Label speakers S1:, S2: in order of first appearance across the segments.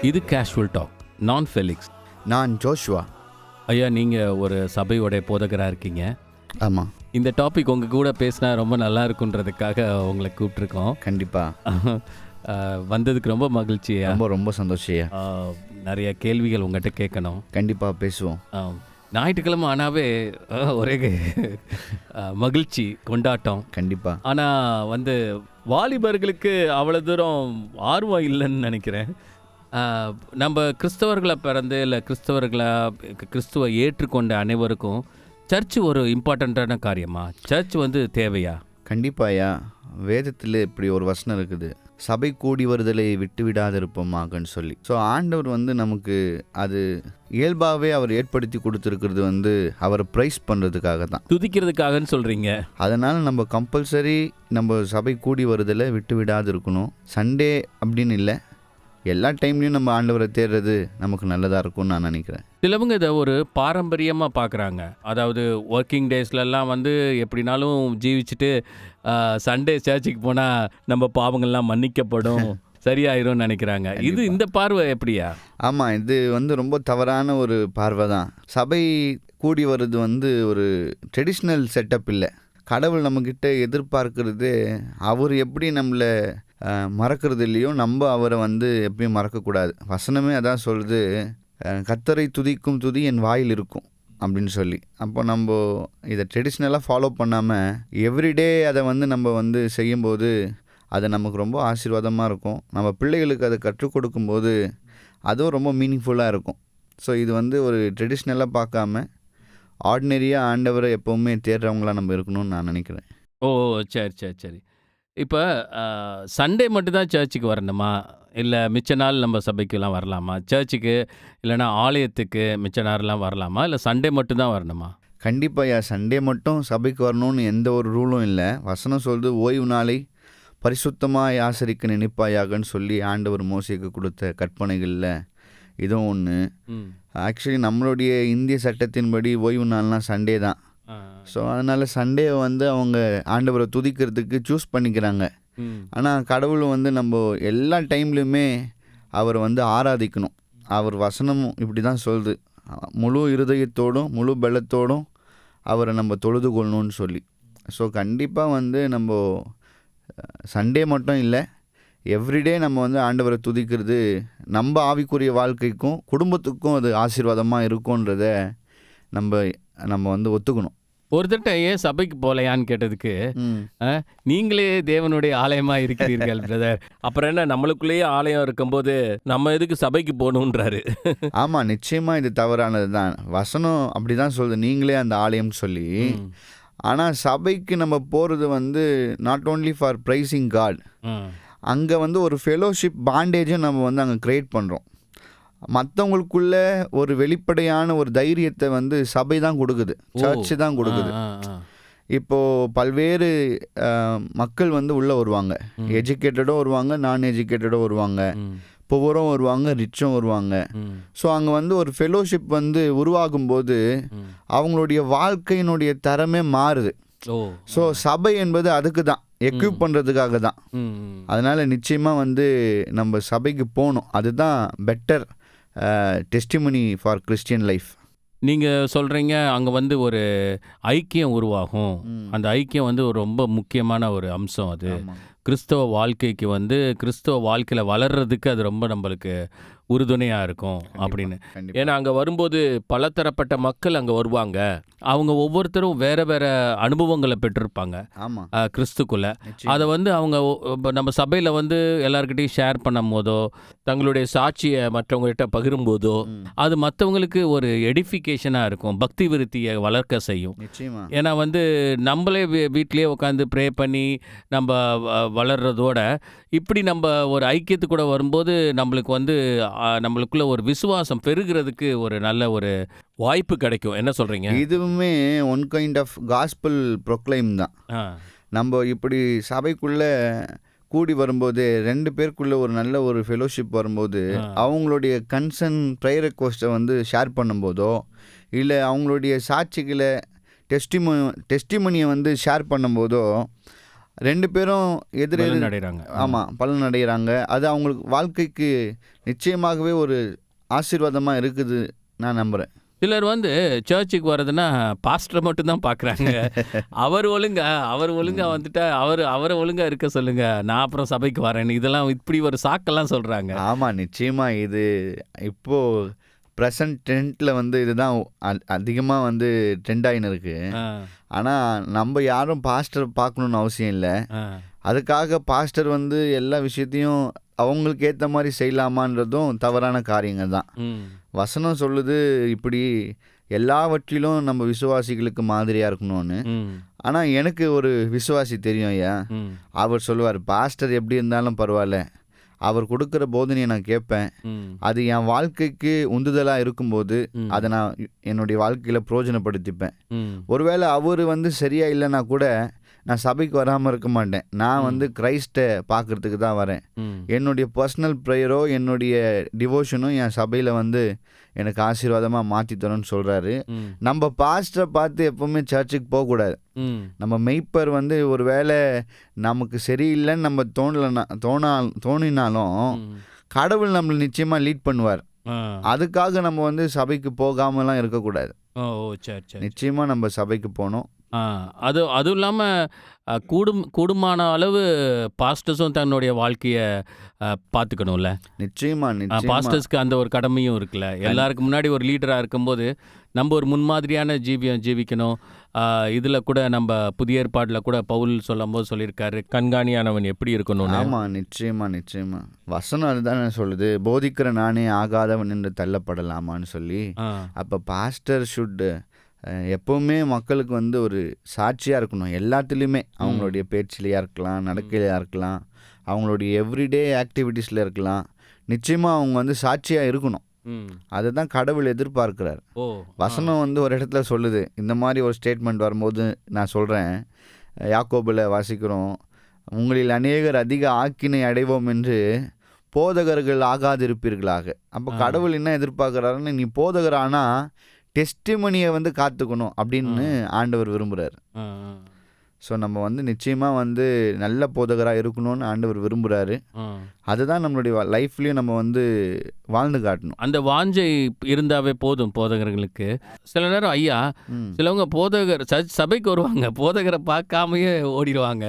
S1: இது casual talk. நான் Felix.
S2: நான் ஜோஷுவா.
S1: ஐயா, நீங்கள் ஒரு சபையோட போதகராக இருக்கீங்க.
S2: ஆமாம்.
S1: இந்த டாபிக் உங்கள் கூட பேசினா ரொம்ப நல்லா இருக்குன்றதுக்காக உங்களை கூப்பிட்ருக்கோம்.
S2: கண்டிப்பாக.
S1: வந்ததுக்கு ரொம்ப மகிழ்ச்சி.
S2: ரொம்ப ரொம்ப சந்தோஷம்.
S1: நிறைய கேள்விகள் உங்கள்கிட்ட கேட்கணும்.
S2: கண்டிப்பாக பேசுவோம்.
S1: ஞாயிற்றுக்கிழமை ஆனாவே ஒரே மகிழ்ச்சி, கொண்டாட்டம்.
S2: கண்டிப்பாக.
S1: ஆனால் வாலிபர்களுக்கு அவ்வளோ தூரம் ஆர்வம் இல்லைன்னு நினைக்கிறேன். நம்ம கிறிஸ்தவர்களை பிறந்து இல்லை கிறிஸ்துவை ஏற்றுக்கொண்ட அனைவருக்கும் சர்ச் ஒரு இம்பார்ட்டண்ட்டான காரியமா? சர்ச் தேவையா?
S2: கண்டிப்பாயா. வேதத்தில் இப்படி ஒரு வசனம் இருக்குது, சபை கூடி வருதலை விட்டு விடாதிருப்போமாகன்னு சொல்லி. ஸோ ஆண்டவர் நமக்கு அது இயல்பாகவே அவர் ஏற்படுத்தி கொடுத்துருக்கிறது அவரை ப்ரைஸ் பண்ணுறதுக்காக தான்,
S1: துதிக்கிறதுக்காகன்னு சொல்கிறீங்க.
S2: அதனால் நம்ம கம்பல்சரி நம்ம சபை கூடி வருதலை விட்டு விடாது இருக்கணும். சண்டே அப்படின்னு இல்லை, எல்லா டைம்லையும் நம்ம ஆண்டவரை தேடுறது நமக்கு நல்லதாக இருக்கும்னு நான் நினைக்கிறேன்.
S1: சிலவங்க இதை ஒரு பாரம்பரியமாக பார்க்குறாங்க. அதாவது ஒர்க்கிங் டேஸ்லலாம் எப்படினாலும் ஜீவிச்சுட்டு சண்டே சர்ச்சுக்கு போனால் நம்ம பாவங்கள்லாம் மன்னிக்கப்படும், சரியாயிரும்னு நினைக்கிறாங்க. இந்த பார்வை எப்படியா?
S2: ஆமாம், இது ரொம்ப தவறான ஒரு பார்வை தான். சபை கூடி வர்றது ஒரு ட்ரெடிஷ்னல் செட்டப் இல்லை. கடவுள் நம்மக்கிட்ட எதிர்பார்க்கறது அவர் எப்படி நம்மளை மறக்கிறது இல்லையோ, நம்ம அவரை எப்பயும் மறக்கக்கூடாது. வசனமே அதான் சொல்லுது, கர்த்தரை துதிக்கும் துதி என் வாயில் இருக்கும் அப்படின்னு சொல்லி. அப்போ நம்ம இதை ட்ரெடிஷ்னலாக ஃபாலோ பண்ணாமல் எவ்ரிடே அதை நம்ம செய்யும்போது அது நமக்கு ரொம்ப ஆசீர்வாதமாக இருக்கும். நம்ம பிள்ளைகளுக்கு அதை கற்றுக் கொடுக்கும்போது அதுவும் ரொம்ப மீனிங்ஃபுல்லாக இருக்கும். ஸோ இது ஒரு ட்ரெடிஷ்னலாக பார்க்காம ஆர்டினரியாக ஆண்டவரை எப்போவுமே தேடுறவங்களாக நம்ம இருக்கணும்னு நான் நினைக்கிறேன்.
S1: ஓ, சரி சரி சரி. இப்போ சண்டே மட்டும்தான் சர்ச்சுக்கு வரணுமா, இல்லை மிச்ச நாள் நம்ம சபைக்கெல்லாம் வரலாமா? சர்ச்சுக்கு இல்லைனா ஆலயத்துக்கு மிச்ச நேரம்லாம் வரலாமா, இல்லை சண்டே மட்டும்தான் வரணுமா?
S2: கண்டிப்பாக சண்டே மட்டும் சபைக்கு வரணும்னு எந்த ஒரு ரூலும் இல்லை. வசனம் சொல்லுது, ஓய்வு நாளை பரிசுத்தமாக ஆசரிக்க நினைப்பாயாகன்னு சொல்லி ஆண்டவர் மோசேக்கு கொடுத்த கற்பனைகளில் இதுவும் ஒன்று. ஆக்சுவலி நம்மளுடைய இந்திய சட்டத்தின்படி ஓய்வு நாள்னால் சண்டே தான். ஸோ அதனால் சண்டே அவங்க ஆண்டவரை துதிக்கிறதுக்கு சூஸ் பண்ணிக்கிறாங்க. ஆனால் கடவுள் நம்ம எல்லா டைம்லையுமே அவரை ஆராதிக்கணும். அவர் வசனமும் இப்படி தான் சொல்லுது, முழு இருதயத்தோடும் முழு பலத்தோடும் அவரை நம்ம தொழுது கொள்ளணும்னு சொல்லி. ஸோ கண்டிப்பாக நம்ம சண்டே மட்டும் இல்லை, எவ்ரிடே நம்ம ஆண்டவரை துதிக்கிறது நம்ம ஆவிக்குரிய வாழ்க்கைக்கும் குடும்பத்துக்கும் அது ஆசீர்வாதமாக இருக்கும்ன்றத நம்ம ஒத்துக்கணும்.
S1: ஒருத்தட்ட ஏன் சபைக்கு போகலையான்னு கேட்டதுக்கு, நீங்களே தேவனுடைய ஆலயமாக இருக்கிறீர்கள் பிரதர், அப்புறம் என்ன நம்மளுக்குள்ளேயே ஆலயம் இருக்கும்போது நம்ம எதுக்கு சபைக்கு போகணுன்றாரு.
S2: ஆமாம், நிச்சயமாக இது தவறானது தான். வசனம் அப்படி தான் சொல்லுது, நீங்களே அந்த ஆலயம்னு சொல்லி. ஆனால் சபைக்கு நம்ம போகிறது not only for praising God, அங்கே ஒரு ஃபெலோஷிப் பாண்டேஜும் நம்ம அங்கே க்ரியேட் பண்ணுறோம். மற்றவங்களுக்குள்ள ஒரு வெளிப்படையான ஒரு தைரியத்தை சபை தான் கொடுக்குது, சர்ச்சு தான் கொடுக்குது. இப்போது பல்வேறு மக்கள் உள்ளே வருவாங்க, எஜுகேட்டடும் வருவாங்க, நான் எஜுகேட்டடும் வருவாங்க, புவரும் வருவாங்க, ரிச்சும் வருவாங்க. ஸோ அங்கே ஒரு ஃபெலோஷிப் உருவாகும்போது அவங்களுடைய வாழ்க்கையினுடைய தரமே மாறுது. ஸோ சபை என்பது அதுக்கு தான், எக்யூப் பண்ணுறதுக்காக தான். அதனால் நிச்சயமாக நம்ம சபைக்கு போகணும். அதுதான் better testimony for Christian life.
S1: நீங்கள் சொல்கிறீங்க அங்கே ஒரு ஐக்கியம் உருவாகும். அந்த ஐக்கியம் ஒரு ரொம்ப முக்கியமான ஒரு அம்சம். அது கிறிஸ்தவ வாழ்க்கைக்கு கிறிஸ்தவ வாழ்க்கையில் வளர்கிறதுக்கு அது ரொம்ப நம்மளுக்கு உறுதுணையாக இருக்கும் அப்படின்னு. ஏன்னா அங்கே வரும்போது பலதரப்பட்ட மக்கள் அங்கே வருவாங்க. அவங்க ஒவ்வொருத்தரும் வேறு வேறு அனுபவங்களை பெற்றிருப்பாங்க கிறிஸ்துக்குள்ளே. அதை அவங்க நம்ம சபையில் எல்லாருக்கிட்டையும் ஷேர் பண்ணும் போதோ, தங்களுடைய சாட்சியை மற்றவங்ககிட்ட பகிரும்போதோ அது மற்றவங்களுக்கு ஒரு எடிஃபிகேஷனாக இருக்கும், பக்தி விருத்தியை வளர்க்க செய்யும். ஏன்னா நம்மளே வீட்டிலே உட்காந்து ப்ரே பண்ணி நம்ம வளர்கிறதோட இப்படி நம்ம ஒரு ஐக்கியத்து கூட வரும்போது நம்மளுக்குள்ள ஒரு விசுவாசம் பெருகிறதுக்கு ஒரு நல்ல ஒரு வாய்ப்பு கிடைக்கும். என்ன சொல்கிறீங்க?
S2: இதுவுமே one kind of gospel proclaim தான். நம்ம இப்படி சபைக்குள்ளே கூடி வரும்போது ரெண்டு பேருக்குள்ளே ஒரு நல்ல ஒரு ஃபெலோஷிப் வரும்போது அவங்களுடைய கன்சர்ன் ப்ரேயர் ரெக்வெஸ்ட்டை ஷேர் பண்ணும்போதோ, இல்லை அவங்களுடைய சாட்சிகளை டெஸ்டிமனியை ஷேர் பண்ணும்போதோ 2 பேரும் எதிர் எதிர்
S1: அடைகிறாங்க.
S2: ஆமாம், பலன் அடைகிறாங்க. அது அவங்களுக்கு வாழ்க்கைக்கு நிச்சயமாகவே ஒரு ஆசீர்வாதமாக இருக்குது நான் நம்புகிறேன்.
S1: சிலர் வந்து சர்ச்சுக்கு வர்றதுன்னா பாஸ்டரை மட்டும்தான் பார்க்குறாங்க. அவர் ஒழுங்கா வந்துட்டா அவரை ஒழுங்கா இருக்க சொல்லுங்க, நான் அப்புறம் சபைக்கு வரேன்னு, இதெல்லாம் இப்படி ஒரு சாக்கெல்லாம் சொல்கிறாங்க.
S2: ஆமாம், நிச்சயமாக இது இப்போது ப்ரெசன்ட் ட்ரெண்டில் வந்து இதுதான் அதிகமாக வந்து ட்ரெண்ட் ஆகின்னு இருக்கு. ஆனால் நம்ம யாரும் பாஸ்டர் பார்க்கணுன்னு அவசியம் இல்லை. அதுக்காக பாஸ்டர் வந்து எல்லா விஷயத்தையும் அவங்களுக்கு ஏற்ற மாதிரி செய்யலாமான்றதும் தவறான காரியங்கள் தான். வசனம் சொல்லுது இப்படி எல்லாவற்றிலும் நம்ம விசுவாசிகளுக்கு மாதிரியாக இருக்கணும்னு. ஆனால் எனக்கு ஒரு விசுவாசி தெரியும் ஐயா, அவர் சொல்லுவார், பாஸ்டர் எப்படி இருந்தாலும் பரவாயில்ல, அவர் கொடுக்குற போதனையை நான் கேட்பேன், அது என் வாழ்க்கைக்கு உந்துதலாக இருக்கும்போது அதை நான் என்னுடைய வாழ்க்கையில் பிரயோஜனப்படுத்திப்பேன். ஒருவேளை அவர் வந்து சரியா இல்லைன்னா கூட நான் சபைக்கு வராமல் இருக்க மாட்டேன். நான் வந்து கிரைஸ்ட்டை பார்க்குறதுக்கு தான் வரேன். என்னுடைய பர்சனல் ப்ரேயரோ என்னுடைய டிவோஷனும் என் சபையில் வந்து எனக்கு ஆசீர்வாதமாக மாற்றி தரும்னு சொல்கிறாரு. நம்ம பாஸ்டரை பார்த்து எப்போவுமே சர்ச்சுக்கு போகக்கூடாது. நம்ம மெய்ப்பர் வந்து ஒரு வேளை நமக்கு சரியில்லைன்னு நம்ம தோணினாலும் கடவுள் நம்மளை நிச்சயமாக லீட் பண்ணுவார். அதுக்காக நம்ம வந்து சபைக்கு போகாமலாம் இருக்கக்கூடாது. நிச்சயமாக நம்ம சபைக்கு போகணும்.
S1: அதுவும் இல்லாமல் கூடுமான அளவு பாஸ்டர்ஸும் தன்னுடைய வாழ்க்கையை பார்த்துக்கணும்ல.
S2: நிச்சயமா
S1: பாஸ்டர்ஸ்க்கு அந்த ஒரு கடமையும் இருக்குல்ல. எல்லாருக்கும் முன்னாடி ஒரு லீடராக இருக்கும்போது நம்ம ஒரு முன்மாதிரியான ஜீவிக்கணும். இதில் கூட நம்ம புதிய ஏற்பாட்டில் கூட பவுல் சொல்லும்போது சொல்லியிருக்காரு, கண்காணியானவன் எப்படி இருக்கணும்.
S2: ஆமாம், நிச்சயமா வசனம் அதுதானே சொல்லுது, போதிக்கிற நானே ஆகாதவன் என்று தள்ளப்படலாமான்னு சொல்லி. அப்போ பாஸ்டர் ஷுட் எப்போவுமே மக்களுக்கு வந்து ஒரு சாட்சியாக இருக்கணும். எல்லாத்துலேயுமே அவங்களுடைய பேச்சிலையாக இருக்கலாம், நடக்கையிலையாக இருக்கலாம், அவங்களுடைய எவ்ரிடே ஆக்டிவிட்டீஸில் இருக்கலாம். நிச்சயமாக அவங்க வந்து சாட்சியாக இருக்கணும். அதுதான் கடவுள் எதிர்பார்க்கிறார். வசனம் வந்து ஒரு இடத்துல சொல்லுது, இந்த மாதிரி ஒரு ஸ்டேட்மெண்ட் வரும்போது நான் சொல்கிறேன், யாக்கோபில் வாசிக்கிறோம், உங்களில் அநேகர் அதிக ஆக்கினை அடைவோம் என்று போதகர்கள் ஆகாதிருப்பீர்களாக. அப்போ கடவுள் என்ன எதிர்பார்க்குறாருன்னு, நீ போதகர் ஆனால் டெஸ்டிமனியை வந்து காத்துக்கணும் அப்படின்னு ஆண்டவர் விரும்புகிறார். ஸோ நம்ம வந்து நிச்சயமாக வந்து நல்ல போதகராக இருக்கணும்னு ஆண்டவர் விரும்புகிறாரு. அதுதான் நம்மளுடைய லைஃப்லேயும் நம்ம வந்து வாழ்ந்து காட்டணும்.
S1: அந்த வாஞ்சை இருந்தாவே போதும் போதகர்களுக்கு. சில நேரம் ஐயா, சிலவங்க போதகர் சபைக்கு வருவாங்க, போதகரை பார்க்காமையே ஓடிடுவாங்க.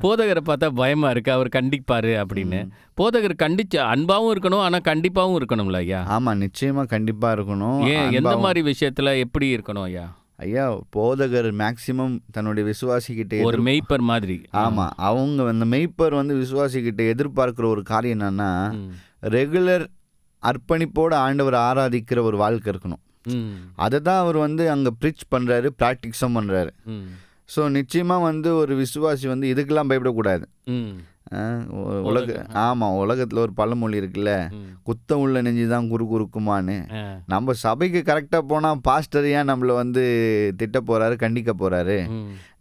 S1: போதகரை பார்த்தா பயமாக இருக்குது, அவர் கண்டிப்பார் அப்படின்னு. போதகர் கண்டிச்சு அன்பாகவும் இருக்கணும், ஆனால் கண்டிப்பாகவும் இருக்கணும்ல ஐயா?
S2: ஆமாம், நிச்சயமாக கண்டிப்பாக இருக்கணும்.
S1: எந்த மாதிரி விஷயத்தில் எப்படி இருக்கணும் ஐயா?
S2: ஐயா, போதகர் மேக்சிமம் தன்னுடைய விசுவாசிக்கிட்ட
S1: ஒரு மெய்ப்பர் மாதிரி.
S2: ஆமாம், அவங்க அந்த மெய்ப்பர் வந்து விசுவாசிக்கிட்ட எதிர்பார்க்குற ஒரு காரியம் என்னன்னா, ரெகுலர் அர்ப்பணிப்போடு ஆண்டவர் ஆராதிக்கிற ஒரு வாழ்க்கை இருக்கணும். அதை தான் அவர் வந்து அங்கே ப்ரீச் பண்ணுறாரு, ப்ராக்டிக்ஸும் பண்ணுறாரு. ஸோ நிச்சயமாக வந்து ஒரு விசுவாசி வந்து இதுக்கெல்லாம் பயப்படக்கூடாது. உலகத்தில் ஒரு பழமொழி இருக்குல்ல, குத்தம் உள்ள நெஞ்சு தான் குறுக்குமான்னு. நம்ம சபைக்கு கரெக்டாக போனால் பாஸ்டர் ஏன் நம்மளை வந்து திட்ட போகிறாரு, கண்டிக்க போகிறாரு?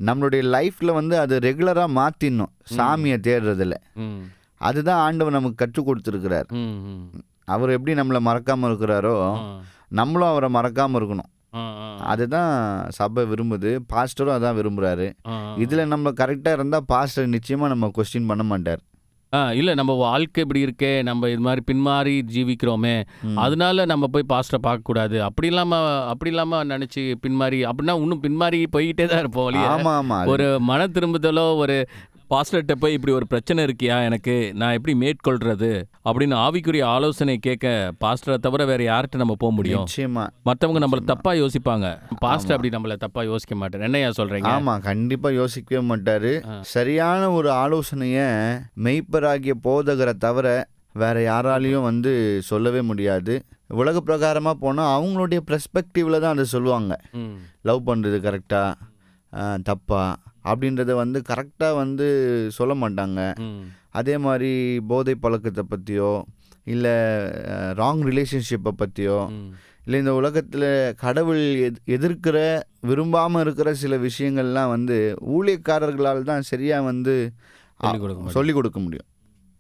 S2: நம்மளுடைய லைஃப்பில் வந்து அது ரெகுலராக மாற்றிடணும், சாமியை தேடுறதில்ல. அதுதான் ஆண்டவர் நமக்கு கற்றுக் கொடுத்துருக்கிறார். அவர் எப்படி நம்மளை மறக்காமல் இருக்கிறாரோ நம்மளும் அவரை மறக்காமல் இருக்கணும். அதுதான் சபை விரும்புது, பாஸ்டரும் அதான் விரும்புகிறாரு. இதில் நம்ம கரெக்டாக இருந்தால் பாஸ்டர் நிச்சயமாக நம்ம கொஸ்டின் பண்ண மாட்டார்.
S1: இல்லை, நம்ம வாழ்க்கை இப்படி இருக்கே, நம்ம இது மாதிரி பின்மாறி ஜீவிக்கிறோமே, அதனால நம்ம போய் பாஸ்டரை பார்க்கக்கூடாது அப்படி இல்லாமல் நினச்சி பின்மாறி அப்படின்னா இன்னும் பின்மாறி போய்கிட்டே தான் இருப்போம்.
S2: ஆமாம்,
S1: ஒரு மன திரும்புதலோ ஒரு பாஸ்டர்கிட்ட போய் இப்படி ஒரு பிரச்சனை இருக்கியா, எனக்கு நான் எப்படி மேற்கொள்றது அப்படின்னு ஆவிக்குரிய ஆலோசனை கேட்க பாஸ்டரை தவிர வேற யார்கிட்ட நம்ம போக முடியும்? மற்றவங்க நம்மளை தப்பா யோசிப்பாங்க, பாஸ்டர் அப்படி நம்மளை தப்பா யோசிக்க மாட்டார். என்னையா சொல்றீங்க?
S2: ஆமாம், கண்டிப்பாக யோசிக்கவே மாட்டாரு. சரியான ஒரு ஆலோசனையை மெய்ப்பராகிய போதகரை தவிர வேற யாராலையும் வந்து சொல்லவே முடியாது. உலக பிரகாரமாக போனால் அவங்களுடைய பெர்ஸ்பெக்டிவ்ல தான் அதை சொல்லுவாங்க. லவ் பண்ணுறது கரெக்டா தப்பா அப்படின்றத வந்து கரெக்டாக வந்து சொல்ல மாட்டாங்க. அதே மாதிரி போதை பழக்கத்தை பற்றியோ இல்லை ராங் ரிலேஷன்ஷிப்பை பற்றியோ இல்லை இந்த உலகத்தில் கடவுள் எதிர்க்கிற விரும்பாமல் இருக்கிற சில விஷயங்கள்லாம் வந்து ஊழியக்காரர்களால் தான் சரியாக வந்து சொல்லிக் கொடுக்க முடியும்.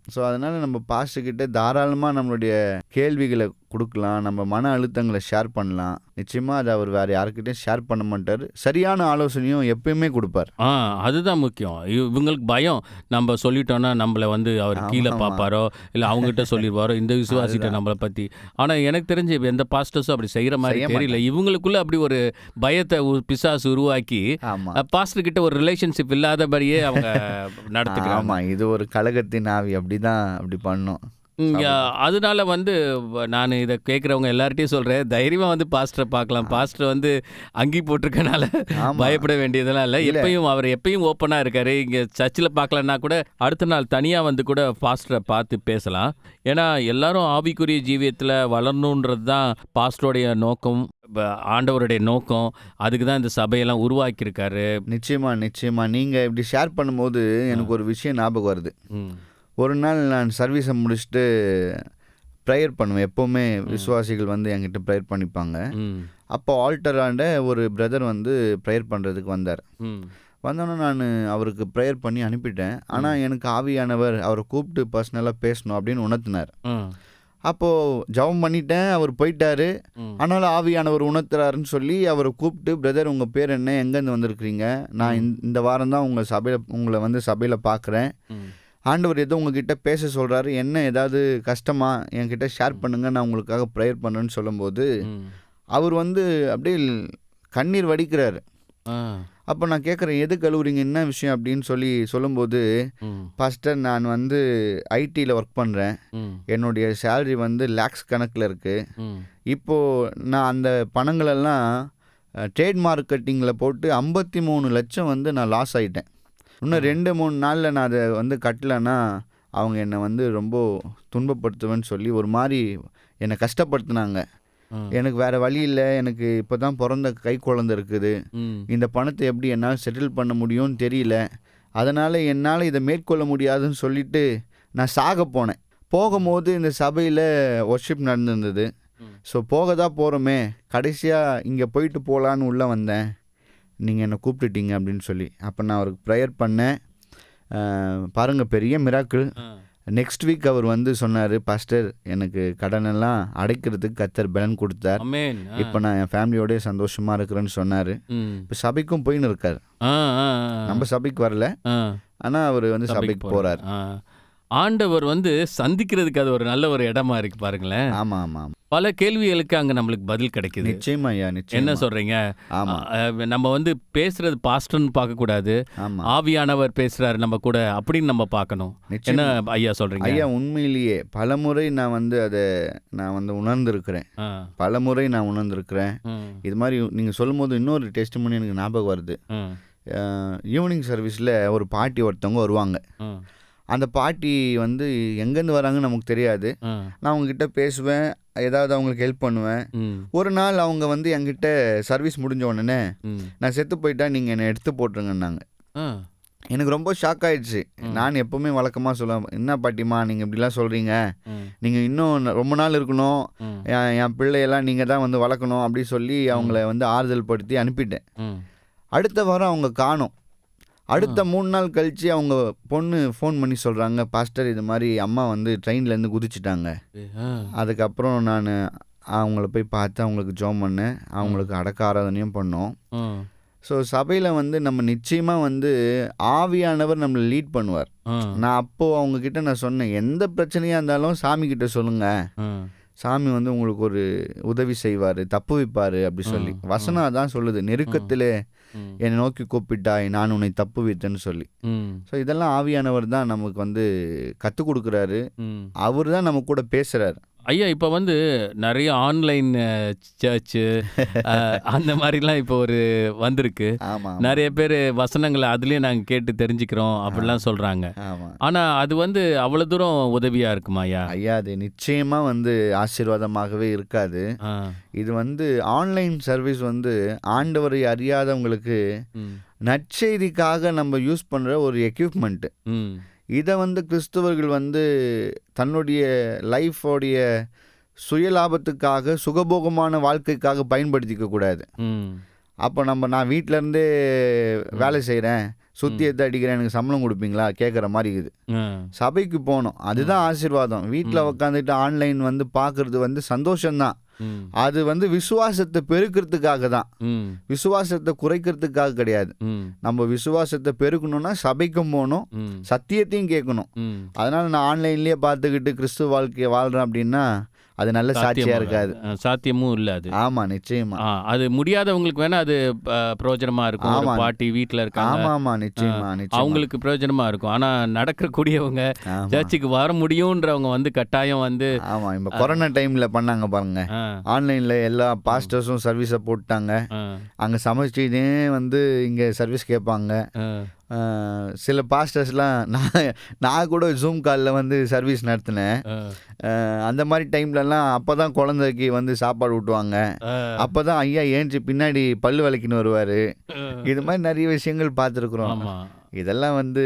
S2: ஸோ அதனால் நம்ம பாஸ்டர்கிட்ட தாராளமாக நம்மளுடைய கேள்விகளை கொடுக்கலாம், நம்ம மன அழுத்தங்களை ஷேர் பண்ணலாம். நிச்சயமாக அதை அவர் வேறு யாருக்கிட்டையும் ஷேர் பண்ண மாட்டார். சரியான ஆலோசனையும் எப்பயுமே கொடுப்பார்.
S1: அதுதான் முக்கியம். இவங்களுக்கு பயம், நம்ம சொல்லிட்டோன்னா நம்மளை வந்து அவர் கீழே பார்ப்பாரோ இல்லை அவங்ககிட்ட சொல்லிடுவாரோ இந்த விசுவாசிட்ட நம்மளை பற்றி. ஆனால் எனக்கு தெரிஞ்சு எந்த பாஸ்டர்ஸும் அப்படி செய்கிற மாதிரி தெரியல. இவங்களுக்குள்ள அப்படி ஒரு பயத்தை பிசாசு உருவாக்கி பாஸ்டர் கிட்ட ஒரு ரிலேஷன்ஷிப் இல்லாதபடியே அவங்க நடத்துக்கிறாங்க.
S2: ஆமாம், இது ஒரு கலகத்தின் ஆவி, அப்படிதான் அப்படி பண்ணோம்.
S1: அதனால வந்து நான் இதை கேட்குறவங்க எல்லார்ட்டையும் சொல்கிறேன், தைரியமாக வந்து பாஸ்டரை பார்க்கலாம். பாஸ்டர் வந்து அங்கி போட்டிருக்கனால பயப்பட வேண்டியதெல்லாம் இல்லை. அவர் எப்பயும் ஓப்பனாக இருக்காரு. இங்கே சர்ச்சில் பார்க்கலன்னா கூட அடுத்த நாள் தனியாக வந்து கூட பாஸ்டரை பார்த்து பேசலாம். ஏன்னா எல்லாரும் ஆவிக்குரிய ஜீவியத்தில் வளரணுன்றது தான் பாஸ்டருடைய நோக்கம், ஆண்டவருடைய நோக்கம். அதுக்கு தான் இந்த சபையெல்லாம் உருவாக்கியிருக்காரு.
S2: நிச்சயமா நீங்கள் இப்படி ஷேர் பண்ணும்போது எனக்கு ஒரு விஷயம் ஞாபகம் வருது. ஒரு நாள் நான் சர்வீஸை முடிச்சுட்டு ப்ரேயர் பண்ணுவேன். எப்போவுமே விசுவாசிகள் வந்து என்கிட்ட ப்ரேயர் பண்ணிப்பாங்க. அப்போ ஆல்டராண்ட ஒரு பிரதர் வந்து ப்ரேயர் பண்ணுறதுக்கு வந்தார். வந்தோன்னே நான் அவருக்கு ப்ரேயர் பண்ணி அனுப்பிட்டேன். ஆனால் எனக்கு ஆவியானவர் அவரை கூப்பிட்டு பர்சனலாக பேசணும் அப்படின்னு உணர்த்தினார். அப்போது ஜெபம் பண்ணிட்டேன், அவர் போயிட்டாரு. ஆனாலும் ஆவியானவர் உணர்த்துறாருன்னு சொல்லி அவரை கூப்பிட்டு, பிரதர் உங்கள் பேர் என்ன, எங்கேருந்து வந்திருக்கிறீங்க, நான் இந்த வாரம் தான் உங்களை வந்து சபையில் பார்க்குறேன், ஆண்டவர் ஏதோ உங்ககிட்ட பேச சொல்கிறாரு, என்ன ஏதாவது கஷ்டமா என்கிட்ட ஷேர் பண்ணுங்க, நான் உங்களுக்காக ப்ரேயர் பண்ணுறேன்னு சொல்லும்போது அவர் வந்து அப்படியே கண்ணீர் வடிக்கிறாரு. அப்போ நான் கேட்குறேன், எது கழுவுறீங்க, என்ன விஷயம் அப்படின்னு சொல்லும்போது, பாஸ்டர் நான் வந்து ஐடியில் ஒர்க் பண்ணுறேன், என்னுடைய சேலரி வந்து லேக்ஸ் கணக்கில் இருக்குது. இப்போது நான் அந்த பணங்களெல்லாம் ட்ரேட் மார்க்கெட்டிங்கில் போட்டு 53 லட்சம் வந்து நான் லாஸ் ஆகிட்டேன். இன்னும் 2-3 நாளில் நான் அதை வந்து கட்டலைன்னா அவங்க என்னை வந்து ரொம்ப துன்பப்படுத்துவேன்னு சொல்லி ஒரு மாதிரி என்னை கஷ்டப்படுத்தினாங்க. எனக்கு வேறு வழி இல்லை, எனக்கு இப்போ தான் பிறந்த கை குழந்தை இருக்குது, இந்த பணத்தை எப்படி என்னால் செட்டில் பண்ண முடியும்னு தெரியல, அதனால் என்னால் இதை மேற்கொள்ள முடியாதுன்னு சொல்லிவிட்டு நான் சாக போனேன். போகும்போது இந்த சபையில் ஒர்ஷிப் நடந்துருந்தது. ஸோ போக தான் போகிறோமே, கடைசியாக இங்கே போயிட்டு போகலான்னு உள்ளே வந்தேன், நீங்கள் என்னை கூப்பிட்டுட்டீங்க அப்படின்னு சொல்லி. அப்போ நான் அவருக்கு ப்ரேயர் பண்ணேன். பாருங்கள், பெரிய மிராக்கிள். நெக்ஸ்ட் வீக் அவர் வந்து சொன்னார், பாஸ்டர் எனக்கு கடனெல்லாம் அடைக்கிறதுக்கு கர்த்தர் பலன் கொடுத்தார், இப்போ நான் என் ஃபேமிலியோடய சந்தோஷமாக இருக்கிறேன்னு சொன்னார். இப்போ சபைக்கும் போயின்னு இருக்கார். நம்ம சபைக்கு வரல, ஆனால் அவர் வந்து சபைக்கு போகிறார்.
S1: ஆண்டவர் வந்து சந்திக்கிறதுக்கு அது ஒரு நல்ல ஒரு இடமா இருக்கு பாருங்களேன்.
S2: ஆமாம் ஆமாம்,
S1: பல கேள்விகளுக்கு அங்கே நம்மளுக்கு பதில் கிடைக்குது.
S2: நிச்சயமா ஐயா, நிச்சயம்.
S1: என்ன சொல்கிறீங்க? நம்ம வந்து பேசுறது பாஸ்டர்னு பார்க்கக்கூடாது, ஆவியானவர் பேசுகிறாரு நம்ம கூட அப்படின்னு நம்ம பார்க்கணும். என்ன ஐயா சொல்கிறீங்க?
S2: ஐயா, உண்மையிலேயே பலமுறை நான் வந்து உணர்ந்திருக்கிறேன். பலமுறை நான் உணர்ந்திருக்கிறேன். இது மாதிரி நீங்கள் சொல்லும் போது இன்னொரு டெஸ்டிமோனி எனக்கு ஞாபகம் வருது. ஈவினிங் சர்வீஸில் ஒரு பாட்டி ஒருத்தவங்க வருவாங்க. அந்த பாட்டி வந்து எங்கேருந்து வராங்கன்னு நமக்கு தெரியாது. நான் அவங்ககிட்ட பேசுவேன், ஏதாவது அவங்களுக்கு ஹெல்ப் பண்ணுவேன். ஒரு நாள் அவங்க வந்து என்கிட்ட சர்வீஸ் முடிஞ்ச உடனே, நான் செத்து போயிட்டா நீங்கள் என்னை எடுத்து போட்டுருங்கன்னாங்க. எனக்கு ரொம்ப ஷாக் ஆகிடுச்சு. நான் எப்போவுமே வழக்கமாக சொல்லுவேன், என்ன பாட்டிமா நீங்கள் இப்படிலாம் சொல்கிறீங்க, நீங்கள் இன்னும் ரொம்ப நாள் இருக்கணும், என் பிள்ளையெல்லாம் நீங்கள் தான் வந்து வளர்க்கணும் அப்படி சொல்லி அவங்கள வந்து ஆறுதல் படுத்தி அனுப்பிட்டேன். அடுத்த வாரம் அவங்க காணோம். அடுத்த 3 நாள் கழித்து அவங்க பொண்ணு ஃபோன் பண்ணி சொல்கிறாங்க, பாஸ்டர் இது மாதிரி அம்மா வந்து ட்ரெயின்லேருந்து குதிச்சிட்டாங்க. அதுக்கப்புறம் நான் அவங்கள போய் பார்த்து அவங்களுக்கு ஜெபம் பண்ணேன், அவங்களுக்கு அடக்க ஆராதனையும் பண்ணோம். ஸோ சபையில் வந்து நம்ம நிச்சயமாக வந்து ஆவியானவர் நம்மளை லீட் பண்ணுவார். நான் அப்போது அவங்கக்கிட்ட நான் சொன்னேன், எந்த பிரச்சனையாக இருந்தாலும் சாமிக்கிட்ட சொல்லுங்கள், சாமி வந்து உங்களுக்கு ஒரு உதவி செய்வார், தப்பு வைப்பார் அப்படி சொல்லி. வசனம் அதான் சொல்லுது, நெருக்கத்திலே என்னை நோக்கி கூப்பிட்டாய் நான் உன்னை தப்பு வைத்தேன்னு சொல்லி. ஸோ இதெல்லாம் ஆவியானவர் தான் நமக்கு வந்து கற்றுக் கொடுக்குறாரு, அவர் தான் நம்ம கூட பேசுகிறாரு.
S1: ஐயா, இப்போ வந்து நிறைய ஆன்லைன் சர்ச்சு அந்த மாதிரிலாம் இப்போ ஒரு வந்திருக்கு. நிறைய பேர் வசனங்களை அதுலேயே நாங்கள் கேட்டு தெரிஞ்சுக்கிறோம் அப்படிலாம் சொல்கிறாங்க. ஆனால் அது வந்து அவ்வளோ தூரம் உதவியாக இருக்குமா ஐயா?
S2: ஐயா, அது நிச்சயமாக வந்து ஆசீர்வாதமாகவே இருக்காது. இது வந்து ஆன்லைன் சர்வீஸ் வந்து ஆண்டவரை அறியாதவங்களுக்கு நற்செய்திக்காக நம்ம யூஸ் பண்ணுற ஒரு எக்யூப்மெண்ட்டு. இதை வந்து கிறிஸ்தவர்கள் வந்து தன்னுடைய லைஃபோடைய சுயலாபத்துக்காக சுகபோகமான வாழ்க்கைக்காக பயன்படுத்திக்க கூடாது. அப்போ நான் வீட்டிலேருந்தே வேலை செய்கிறேன், சுத்தியத்தை அடிக்கிறேன் எனக்கு சம்பளம் கொடுப்பீங்களா கேட்குற மாதிரி இருக்குது. சபைக்கு போகணும், அதுதான் ஆசீர்வாதம். வீட்டில் உட்காந்துட்டு ஆன்லைன் வந்து பார்க்குறது வந்து சந்தோஷம்தான். அது வந்து விசுவாசத்தை பெருக்கிறதுக்காக தான், விசுவாசத்தை குறைக்கிறதுக்காக கிடையாது. நம்ம விசுவாசத்தை பெருக்கணும்னா சபைக்கும் போகணும், சத்தியத்தையும் கேட்கணும். அதனால நான் ஆன்லைன்லயே பார்த்துக்கிட்டு கிறிஸ்துவ வாழ்க்கையை வாழ்றேன் அப்படின்னா அது நல்ல சாட்சியா இருக்காது,
S1: சாத்தியமும் இல்லை அது.
S2: ஆமா நிச்சயமா.
S1: அது முடியாதவங்களுக்கு வேணா அது பிரயோஜனமா இருக்கும். ஒரு பாட்டி வீட்டில் இருக்காங்க,
S2: ஆமா ஆமா நிச்சயமா நிச்சயமா
S1: அவங்களுக்கு பிரயோஜனமா இருக்கும். ஆனா நடக்கக்கூடியவங்க சர்ச்சுக்கு வர முடியும்ன்றவங்க வந்து கட்டாயம் வந்து
S2: ஆமா இப்போ கொரோனா டைம்ல பண்ணாங்க பாருங்க, ஆன்லைன்ல எல்லா பாஸ்டர்ஸும் சர்வீஸை போட்டாங்க. அங்க சமைச்சுட்டே வந்து இங்க சர்வீஸ் கேட்பாங்க. சில பாஸ்டர்ஸ்லாம் நான் கூட ஜூம் காலில் வந்து சர்வீஸ் நடத்தினேன். அந்த மாதிரி டைம்லலாம் அப்போ தான் குழந்தைக்கு வந்து சாப்பாடு ஊட்டுவாங்க. அப்போ தான் ஐயா ஏஞ்சி பின்னாடி பல்லு விளக்கின்னு வருவார். இது மாதிரி நிறைய விஷயங்கள் பார்த்துருக்குறோம். இதெல்லாம் வந்து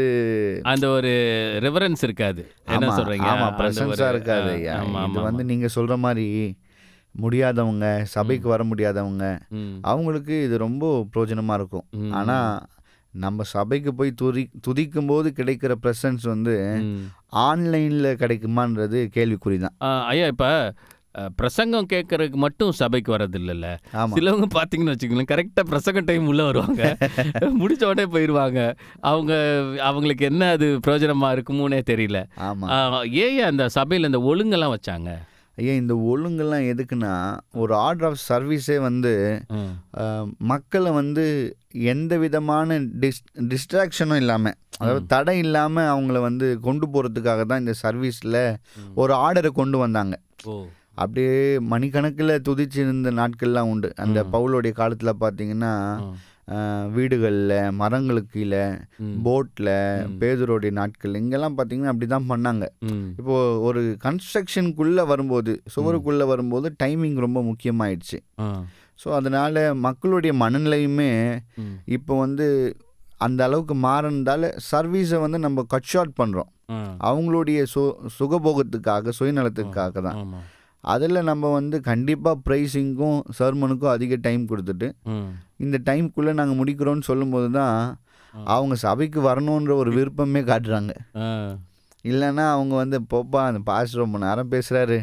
S1: அந்த ஒரு ரெவரன்ஸ் இருக்காது, என்ன சொல்கிறீங்க?
S2: ஆமாம், ப்ரெசன்ஸாக இருக்காது. இது வந்து நீங்கள் சொல்கிற மாதிரி முடியாதவங்க, சபைக்கு வர முடியாதவங்க, அவங்களுக்கு இது ரொம்ப பிரயோஜனமாக இருக்கும். ஆனால் நம்ம சபைக்கு போய் துதிக்கும் போது கிடைக்கிற ப்ரெசன்ஸ் வந்து ஆன்லைனில் கிடைக்குமான்றது கேள்விக்குறி தான்.
S1: ஐயா, இப்போ பிரசங்கம் கேட்கறதுக்கு மட்டும் சபைக்கு வர்றது இல்லைல்ல. சிலவங்க பார்த்தீங்கன்னு வச்சுக்கோங்களேன், கரெக்டாக பிரசங்க டைம் உள்ளே வருவாங்க, முடிச்ச உடனே போயிடுவாங்க. அவங்களுக்கு என்ன அது பிரயோஜனமாக இருக்குமோனே தெரியல. ஏன் அந்த சபையில் இந்த ஒழுங்கெல்லாம் வச்சாங்க?
S2: ஐயா, இந்த ஒழுங்கெல்லாம் எதுக்குன்னா, ஒரு ஆர்டர் ஆஃப் சர்வீஸே வந்து மக்களை வந்து எந்த விதமான டிஸ்ட்ராக்ஷனும் இல்லாமல், அதாவது தடை இல்லாமல் அவங்கள வந்து கொண்டு போகிறதுக்காக தான் இந்த சர்வீஸில் ஒரு ஆர்டரை கொண்டு வந்தாங்க. அப்படியே மணிக்கணக்கில் துதிச்சிருந்த நாட்கள்லாம் உண்டு. அந்த பவுலோடைய காலத்தில் பார்த்தீங்கன்னா வீடுகளில், மரங்களுக்கு கீழே, போட்டில், பேதுரோடைய நாட்கள் இங்கெல்லாம் பார்த்தீங்கன்னா அப்படி தான் பண்ணாங்க. இப்போது ஒரு கன்ஸ்ட்ரக்ஷனுக்குள்ளே வரும்போது, சுவருக்குள்ளே வரும்போது டைமிங் ரொம்ப முக்கியமாயிடுச்சு. ஸோ அதனால் மக்களுடைய மனநிலையுமே இப்போ வந்து அந்த அளவுக்கு மாறினதால சர்வீஸை வந்து நம்ம கட் ஷார்ட் பண்ணுறோம், அவங்களுடைய சுகபோகத்துக்காக, சுயநலத்துக்காக தான். அதில் நம்ம வந்து கண்டிப்பாக ப்ரைஸிங்கும் சர்மனுக்கும் அதிக டைம் கொடுத்துட்டு இந்த டைம்குள்ளே நாங்கள் முடிக்கிறோன்னு சொல்லும்போது தான் அவங்க சபைக்கு வரணுன்ற ஒரு விருப்பமே காட்டுறாங்க. இல்லைன்னா அவங்க வந்து போப்பா அந்த பாஸ்டர் ரொம்ப நேரம் பேசுகிறாரு,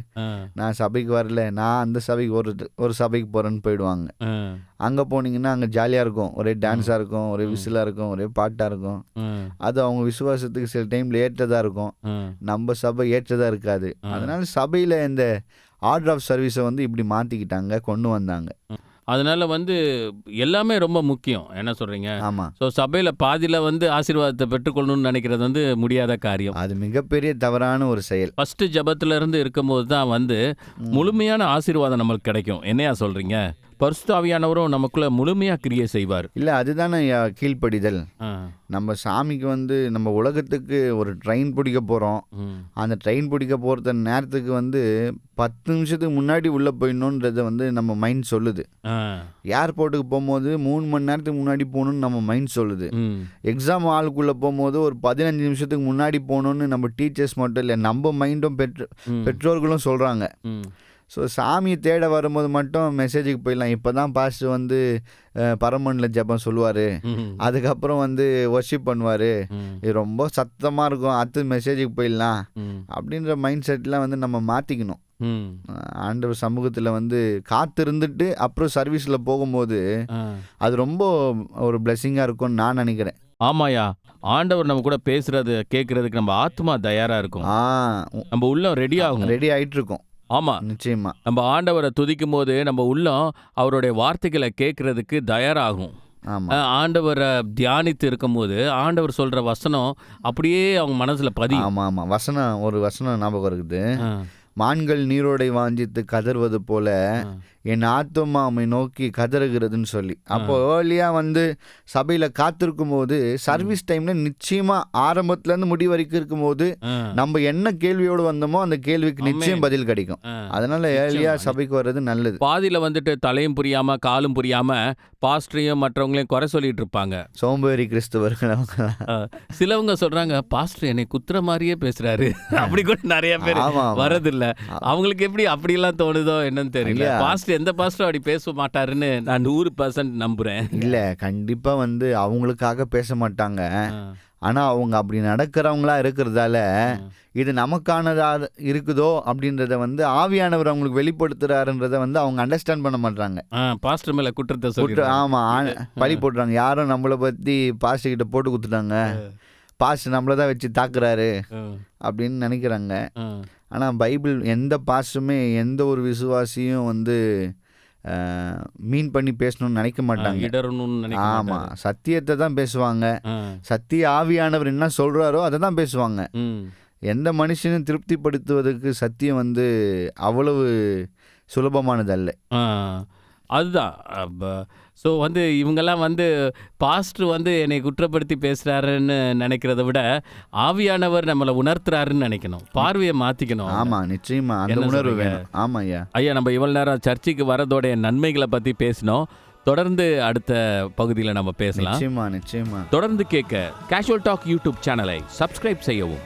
S2: நான் சபைக்கு வரல, நான் அந்த சபைக்கு ஒரு சபைக்கு போகிறேன்னு போயிடுவாங்க. அங்கே போனீங்கன்னா அங்கே ஜாலியாக இருக்கும், ஒரே டான்ஸாக இருக்கும், ஒரே விசிலாக இருக்கும், ஒரே பாட்டாக இருக்கும். அது அவங்க விசுவாசத்துக்கு சில டைமில் ஏற்றதாக இருக்கும், நம்ம சபை ஏற்றதாக இருக்காது. அதனால சபையில் இந்த ஆர்டர் ஆஃப் சர்வீஸை வந்து இப்படி மாற்றிக்கிட்டாங்க, கொண்டு வந்தாங்க.
S1: அதனால வந்து எல்லாமே ரொம்ப முக்கியம், என்ன சொல்கிறீங்க?
S2: ஆமாம்.
S1: ஸோ சபையில் பாதியில் வந்து ஆசீர்வாதத்தை பெற்றுக்கொள்ளணும்னு நினைக்கிறது வந்து முடியாத காரியம்.
S2: அது மிகப்பெரிய தவறான ஒரு செயல்.
S1: ஃபஸ்ட்டு ஜபத்திலேருந்து இருக்கும்போது தான் வந்து முழுமையான ஆசீர்வாதம் நம்மளுக்கு கிடைக்கும். என்னையா சொல்கிறீங்க? பரிசுத்த ஆவியானவரும் நமக்குள்ள முழுமையாக கிரியை செய்வார்.
S2: இல்லை, அதுதானே கீழ்ப்படிதல். நம்ம சாமிக்கு வந்து நம்ம உலகத்துக்கு ஒரு ட்ரெயின் பிடிக்க போகிறோம், அந்த ட்ரெயின் பிடிக்க போகிற நேரத்துக்கு வந்து 10 நிமிஷத்துக்கு முன்னாடி உள்ளே போயிடணுன்றதை வந்து நம்ம மைண்ட் சொல்லுது. ஏர்போர்ட்டுக்கு போகும்போது 3 மணி நேரத்துக்கு முன்னாடி போகணுன்னு நம்ம மைண்ட் சொல்லுது. எக்ஸாம் ஹாலுக்குள்ளே போகும்போது ஒரு 15 நிமிஷத்துக்கு முன்னாடி போகணுன்னு நம்ம டீச்சர்ஸ் மட்டும் இல்லை, நம்ம மைண்டும் பெற்றோர்களும் சொல்கிறாங்க. ஸோ சாமியை தேட வரும்போது மட்டும் மெசேஜுக்கு போயிடலாம். இப்போ தான் பாஸ்டர் வந்து பரமனில் ஜெபம் சொல்லுவார், அதுக்கப்புறம் வந்து வர்ஷிப் பண்ணுவார், இது ரொம்ப சத்தமாக இருக்கும், அடுத்து மெசேஜுக்கு போயிடலாம் அப்படின்ற மைண்ட் செட்லாம் வந்து நம்ம மாற்றிக்கணும். ஆண்டவர் சமூகத்தில் வந்து காத்திருந்துட்டு அப்புறம் சர்வீஸில் போகும்போது அது ரொம்ப ஒரு பிளெஸிங்காக இருக்கும்னு நான் நினைக்கிறேன்.
S1: ஆமாயா, ஆண்டவர் நம்ம கூட பேசுறது கேட்கறதுக்கு நம்ம ஆத்மா தயாராக இருக்கும், நம்ம உள்ள ரெடி
S2: ஆகிட்டு இருக்கோம்.
S1: ஆமாம்,
S2: நிச்சயமா.
S1: நம்ம ஆண்டவரை துதிக்கும் போது நம்ம உள்ளம் அவருடைய வார்த்தைகளை கேட்கறதுக்கு தயாராகும். ஆண்டவரை தியானித்து இருக்கும் போது ஆண்டவர் சொல்ற வசனம் அப்படியே அவங்க மனசுல பதியும்.
S2: ஆமாம், ஒரு வசனம் ஞாபகம் இருக்குது. மான்கள் நீரோடை வாஞ்சித்து கதறுவது போல என் ஆத்துமா உம்மை நோக்கி கதறுகிறதுன்னு சொல்லி. அப்போ ஏர்லியாக வந்து சபையில் காத்திருக்கும் போது சர்வீஸ் டைம்ல நிச்சயமா ஆரம்பத்துலேருந்து முடி வரைக்கும் இருக்கும்போது நம்ம என்ன கேள்வியோடு வந்தோமோ அந்த கேள்விக்கு நிச்சயம் பதில் கிடைக்கும். அதனால ஏர்லியாக சபைக்கு வர்றது நல்லது.
S1: பாதியில் வந்துட்டு தலையும் புரியாம காலும் புரியாம பாஸ்டரையும் மற்றவங்களையும் குறை சொல்லிட்டு இருப்பாங்க,
S2: சோம்பேறி கிறிஸ்துவர்கள்.
S1: சிலவங்க சொல்றாங்க, பாஸ்டர் என்னை குத்துற மாதிரியே பேசுறாரு, அப்படி கூட நிறைய பேர் வரதில்லை. அவங்களுக்கு எப்படி அப்படியெல்லாம் தோணுதோ என்னன்னு தெரியல. பாஸ்டர் பாஸ்டர் எந்த பாஸ்டரும் அப்படி பேச மாட்டாருன்னு நான் 100% நம்புறேன்.
S2: இல்லை, கண்டிப்பாக வந்து அவங்களுக்காக பேச மாட்டாங்க. ஆனால் அவங்க அப்படி நடக்கிறவங்களா இருக்கிறதால இது நமக்கானதா இருக்குதோ அப்படின்றத வந்து ஆவியானவர் அவங்களுக்கு வெளிப்படுத்துறாருன்றத வந்து அவங்க அண்டர்ஸ்டாண்ட் பண்ண மாட்டாங்க.
S1: பாஸ்டர் மேல குற்றத்தை சொல்லி
S2: ஆமாம், பழி போட்டுறாங்க. யாரும் நம்மளை பற்றி பாஸ்டர் கிட்ட போட்டு கொடுத்துட்டாங்க, பாஸ்டர் நம்மளை தான் வச்சு தாக்குறாரு அப்படின்னு நினைக்கிறாங்க. ஆனால் பைபிள் எந்த பாஸ்டருமே எந்த ஒரு விசுவாசியும் வந்து மீன் பண்ணி பேசணும்னு நினைக்க மாட்டாங்க. ஆமாம், சத்தியத்தை தான் பேசுவாங்க. சத்திய ஆவியானவர் என்ன சொல்கிறாரோ அதை தான் பேசுவாங்க. எந்த மனுஷனும் திருப்திப்படுத்துவதற்கு சத்தியம் வந்து அவ்வளவு சுலபமானதல்ல.
S1: அதுதான். ஸோ வந்து இவங்கெல்லாம் வந்து பாஸ்டர் வந்து என்னை குற்றப்படுத்தி பேசுகிறாருன்னு நினைக்கிறத விட ஆவியானவர் நம்மளை உணர்த்துறாருன்னு நினைக்கணும், பார்வையை மாற்றிக்கணும்.
S2: ஆமாம், நிச்சயமா அந்த உணர்வு வேணும். ஆமாம் ஐயா.
S1: ஐயா, நம்ம இவ்வளோ நேரம் சர்ச்சுக்கு வரதோடைய நன்மைகளை பற்றி பேசினோம். தொடர்ந்து அடுத்த பகுதியில் நம்ம பேசலாம்.
S2: நிச்சயமா.
S1: தொடர்ந்து கேட்க கேஷுவல் டாக் யூடியூப் சேனலை சப்ஸ்கிரைப் செய்யவும்.